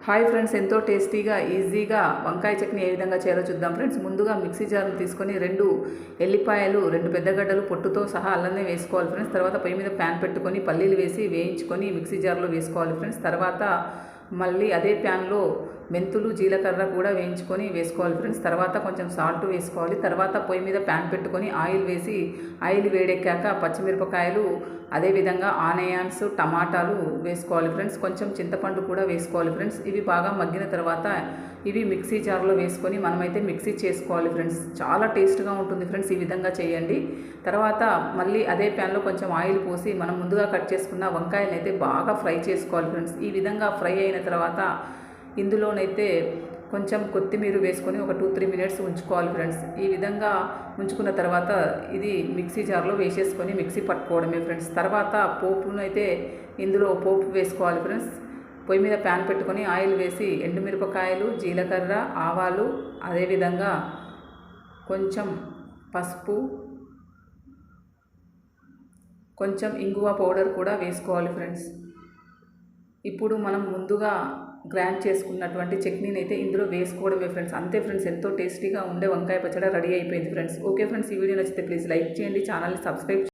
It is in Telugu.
హాయ్ ఫ్రెండ్స్, ఎంతో టేస్టీగా ఈజీగా వంకాయ చట్నీ ఏ విధంగా చేయాలో చూద్దాం ఫ్రెండ్స్. ముందుగా మిక్సీ జార్ని తీసుకొని 2 ఎల్లిపాయలు, 2 పెద్ద గడ్డలు పొట్టుతో సహా అల్లనే వేసుకోవాలి ఫ్రెండ్స్. తర్వాత పొయ్యి మీద ప్యాన్ పెట్టుకొని పల్లీలు వేసి వేయించుకొని మిక్సీ జార్లో వేసుకోవాలి ఫ్రెండ్స్. తర్వాత మళ్ళీ అదే ప్యాన్లో మెంతులు, జీలకర్ర కూడా వేయించుకొని వేసుకోవాలి ఫ్రెండ్స్. తర్వాత కొంచెం సాల్ట్ వేసుకోవాలి. తర్వాత పొయ్యి మీద ప్యాన్ పెట్టుకొని ఆయిల్ వేసి ఆయిల్ వేడెక్కాక పచ్చిమిరపకాయలు, అదేవిధంగా ఆనియన్స్, టమాటాలు వేసుకోవాలి ఫ్రెండ్స్. కొంచెం చింతపండు కూడా వేసుకోవాలి ఫ్రెండ్స్. ఇవి బాగా మగ్గిన తర్వాత ఇవి మిక్సీ జార్లో వేసుకొని మనమైతే మిక్సీ చేసుకోవాలి ఫ్రెండ్స్. చాలా టేస్ట్గా ఉంటుంది ఫ్రెండ్స్, ఈ విధంగా చేయండి. తర్వాత మళ్ళీ అదే ప్యాన్లో కొంచెం ఆయిల్ పోసి మనం ముందుగా కట్ చేసుకున్న వంకాయలను అయితే బాగా ఫ్రై చేసుకోవాలి ఫ్రెండ్స్. ఈ విధంగా ఫ్రై అయిన తర్వాత ఇందులోనైతే కొంచెం కొత్తిమీర వేసుకొని ఒక 2-3 మినిట్స్ ఉంచుకోవాలి ఫ్రెండ్స్. ఈ విధంగా ఉంచుకున్న తర్వాత ఇది మిక్సీ జార్లో వేసేసుకొని మిక్సీ పట్టుకోవడమే ఫ్రెండ్స్. తర్వాత పోపునైతే ఇందులో పోపు వేసుకోవాలి ఫ్రెండ్స్. పొయ్యి మీద ప్యాన్ పెట్టుకొని ఆయిల్ వేసి ఎండుమిరపకాయలు, జీలకర్ర, ఆవాలు, అదేవిధంగా కొంచెం పసుపు, కొంచెం ఇంగువ పౌడర్ కూడా వేసుకోవాలి ఫ్రెండ్స్. ఇప్పుడు మనం ముందుగా గ్రైండ్ చేసుకున్నటువంటి చట్నీని అయితే ఇందులో వేసుకోవడమే ఫ్రెండ్స్. అంతే ఫ్రెండ్స్, ఎంతో టేస్టీగా ఉండే వంకాయ పచ్చడి రెడీ అయిపోయింది ఫ్రెండ్స్. ఓకే ఫ్రెండ్స్, ఈ వీడియో నచ్చితే ప్లీజ్ లైక్ చేయండి, ఛానల్ని సబ్స్క్రైబ్